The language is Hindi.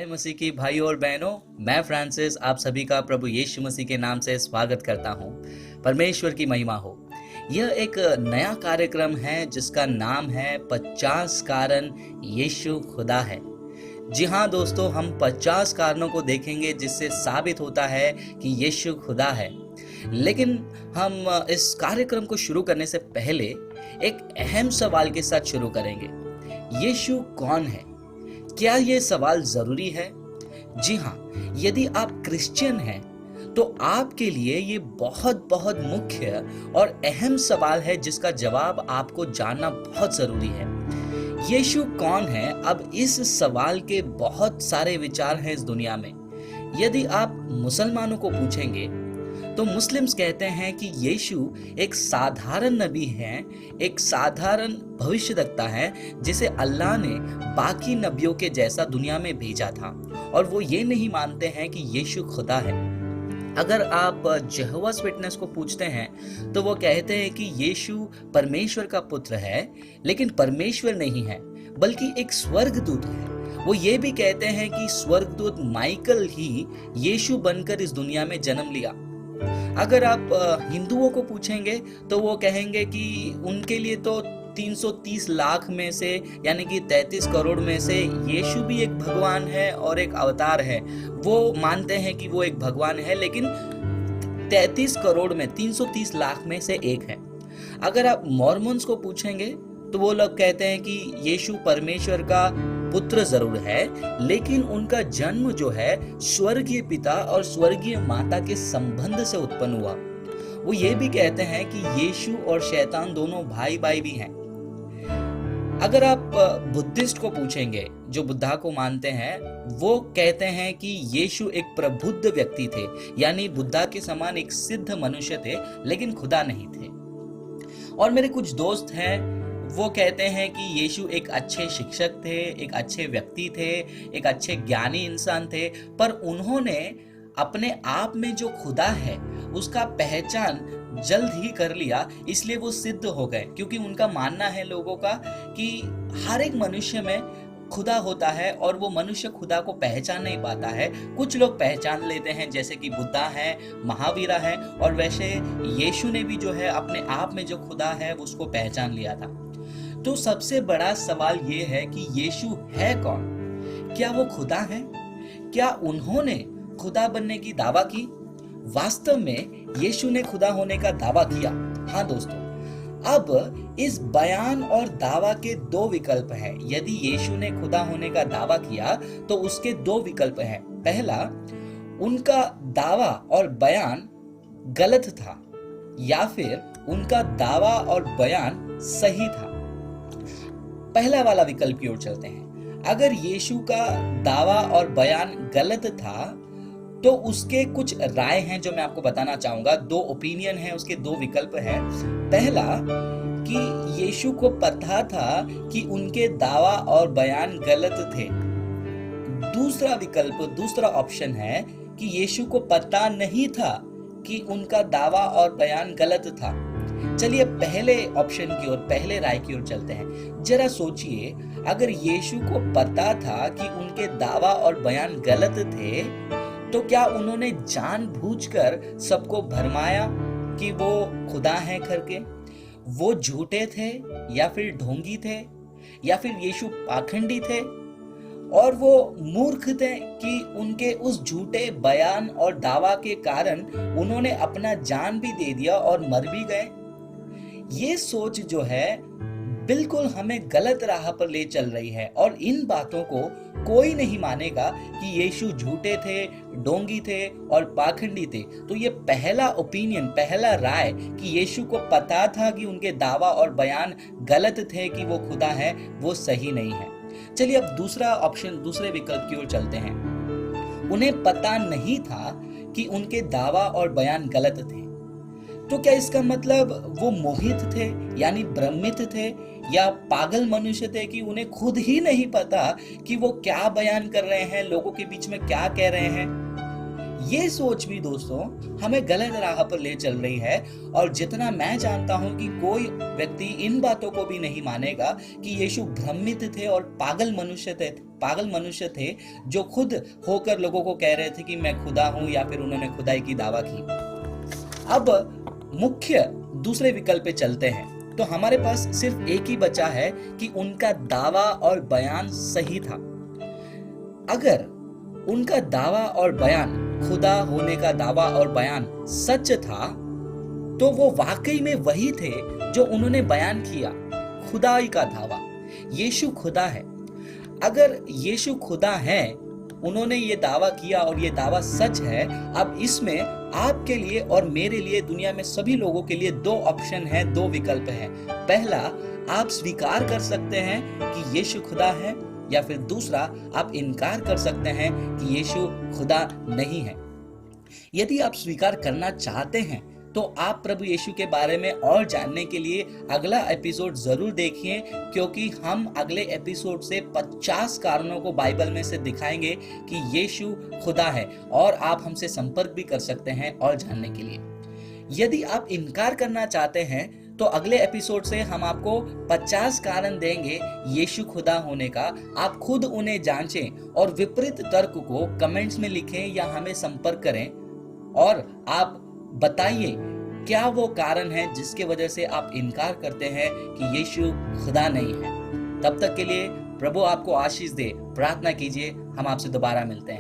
मसीह की भाइयों और बहनों, मैं फ्रांसिस आप सभी का प्रभु यीशु मसीह के नाम से स्वागत करता हूं। परमेश्वर की महिमा हो। यह एक नया कार्यक्रम है जिसका नाम है 50 कारण यीशु खुदा है। जी हाँ दोस्तों, हम 50 कारणों को देखेंगे जिससे साबित होता है कि यीशु खुदा है। लेकिन हम इस कार्यक्रम को शुरू करने से पहले एक अहम सवाल के साथ शुरू करेंगे। यीशु कौन है? क्या ये सवाल जरूरी है? जी हाँ, यदि आप क्रिश्चियन हैं तो आपके लिए ये बहुत बहुत मुख्य और अहम सवाल है जिसका जवाब आपको जानना बहुत जरूरी है। यीशु कौन है? अब इस सवाल के बहुत सारे विचार हैं इस दुनिया में। यदि आप मुसलमानों को पूछेंगे तो मुस्लिम्स कहते हैं कि यीशु एक साधारण नबी है, एक साधारण भविष्यवक्ता है जिसे अल्लाह ने बाकी नबियों के जैसा दुनिया में भेजा था, और वो ये नहीं मानते हैं कि यीशु खुदा है। अगर आप जेहोवास विटनेस को पूछते हैं तो वो कहते हैं कि यीशु परमेश्वर का पुत्र है, लेकिन परमेश्वर नहीं है बल्कि एक स्वर्गदूत है। वो ये भी कहते हैं कि स्वर्गदूत माइकल ही यीशु बनकर इस दुनिया में जन्म लिया। अगर आप हिंदुओं को पूछेंगे तो वो कहेंगे कि उनके लिए तो 330 लाख में से यानी कि 33 करोड़ में से यीशु भी एक भगवान है और एक अवतार है। वो मानते हैं कि वो एक भगवान है, लेकिन 33 करोड़ में 330 लाख में से एक है। अगर आप मॉर्मन्स को पूछेंगे तो वो लोग कहते हैं कि यीशु परमेश्वर का पुत्र जरूर है, लेकिन उनका जन्म जो है स्वर्गीय पिता और स्वर्गीय माता के संबंध से उत्पन्न हुआ। वो ये भी कहते हैं कि यीशु और शैतान दोनों भाई भाई भी हैं। अगर आप बुद्धिस्ट को पूछेंगे, जो बुद्धा को मानते हैं, वो कहते हैं कि यीशु एक प्रबुद्ध व्यक्ति थे, यानी बुद्धा के समान एक सिद्ध मनुष्य थे, लेकिन खुदा नहीं थे। और मेरे कुछ दोस्त हैं, वो कहते हैं कि यीशु एक अच्छे शिक्षक थे, एक अच्छे व्यक्ति थे, एक अच्छे ज्ञानी इंसान थे, पर उन्होंने अपने आप में जो खुदा है उसका पहचान जल्द ही कर लिया, इसलिए वो सिद्ध हो गए। क्योंकि उनका मानना है लोगों का कि हर एक मनुष्य में खुदा होता है और वो मनुष्य खुदा को पहचान नहीं पाता है। कुछ लोग पहचान लेते हैं, जैसे कि बुद्धा है, महावीरा है, और वैसे यीशु ने भी जो है अपने आप में जो खुदा है उसको पहचान लिया था। तो सबसे बड़ा सवाल ये है कि यीशु है कौन? क्या वो खुदा है? क्या उन्होंने खुदा बनने की दावा की? वास्तव में यीशु ने खुदा होने का दावा किया। हाँ दोस्तों, अब इस बयान और दावा के दो विकल्प हैं। यदि यीशु ने खुदा होने का दावा किया तो उसके दो विकल्प हैं। पहला, उनका दावा और बयान गलत था, या फिर उनका दावा और बयान सही था। पहला वाला विकल्प की ओर चलते हैं। अगर यीशु का दावा और बयान गलत था तो उसके कुछ राय हैं जो मैं आपको बताना चाहूंगा। दो ओपिनियन हैं, उसके दो विकल्प हैं। पहला, कि यीशु को पता था कि उनके दावा और बयान गलत थे। दूसरा विकल्प, दूसरा ऑप्शन है कि यीशु को पता नहीं था कि उनका दावा और बयान गलत था। चलिए पहले ऑप्शन की ओर, पहले राय की ओर चलते हैं। जरा सोचिए, अगर यीशु को पता था कि उनके दावा और बयान गलत थे तो क्या उन्होंने जानबूझकर सबको भरमाया कि वो खुदा हैं करके? वो झूठे थे या फिर ढोंगी थे, या फिर यीशु पाखंडी थे और वो मूर्ख थे कि उनके उस झूठे बयान और दावा के कारण उन्होंने अपना जान भी दे दिया और मर भी गए? ये सोच जो है बिल्कुल हमें गलत राह पर ले चल रही है, और इन बातों को कोई नहीं मानेगा कि यीशु झूठे थे, ढोंगी थे और पाखंडी थे। तो ये पहला ओपिनियन, पहला राय कि यीशु को पता था कि उनके दावा और बयान गलत थे कि वो खुदा है, वो सही नहीं है। चलिए अब दूसरा ऑप्शन, दूसरे विकल्प की ओर चलते हैं। उन्हें पता नहीं था कि उनके दावा और बयान गलत थे। तो क्या इसका मतलब वो मोहित थे, यानी भ्रमित थे, या पागल मनुष्य थे कि उन्हें खुद ही नहीं पता कि वो क्या बयान कर रहे हैं, लोगों के बीच में क्या कह रहे हैं? ये सोच भी दोस्तों हमें गलत राह पर ले चल रही है। और जितना मैं जानता हूं कि कोई व्यक्ति इन बातों को भी नहीं मानेगा कि यीशु भ्रमित थे और पागल मनुष्य थे जो खुद होकर लोगों को कह रहे थे कि मैं खुदा हूं, या फिर उन्होंने खुदाई की दावा की। अब मुख्य दूसरे विकल्प पे चलते हैं, तो हमारे पास सिर्फ एक ही बचा है कि उनका दावा और बयान सही था। अगर उनका दावा और बयान, खुदा होने का दावा और बयान सच था, तो वो वाकई में वही थे जो उन्होंने बयान किया, खुदाई का दावा। यीशु खुदा है। अगर यीशु खुदा है, उन्होंने ये दावा किया और ये दावा सच है, अब इसमें आपके लिए और मेरे लिए, दुनिया में सभी लोगों के लिए दो ऑप्शन है, दो विकल्प है। पहला, आप स्वीकार कर सकते हैं कि यीशु खुदा है, या फिर दूसरा, आप इनकार कर सकते हैं कि यीशु खुदा नहीं है। यदि आप स्वीकार करना चाहते हैं तो आप प्रभु यीशु के बारे में और जानने के लिए अगला एपिसोड जरूर देखिए, क्योंकि हम अगले एपिसोड से 50 कारणों को बाइबल में से दिखाएंगे कि यीशु खुदा है, और आप हमसे संपर्क भी कर सकते हैं और जानने के लिए। यदि आप इनकार करना चाहते हैं तो अगले एपिसोड से हम आपको 50 कारण देंगे यीशु खुदा होने का। आप खुद उन्हें जांचें और विपरीत तर्क को कमेंट्स में लिखें या हमें संपर्क करें, और आप बताइए क्या वो कारण है जिसके वजह से आप इनकार करते हैं कि यीशु खुदा नहीं है। तब तक के लिए प्रभु आपको आशीष दे। प्रार्थना कीजिए। हम आपसे दोबारा मिलते हैं।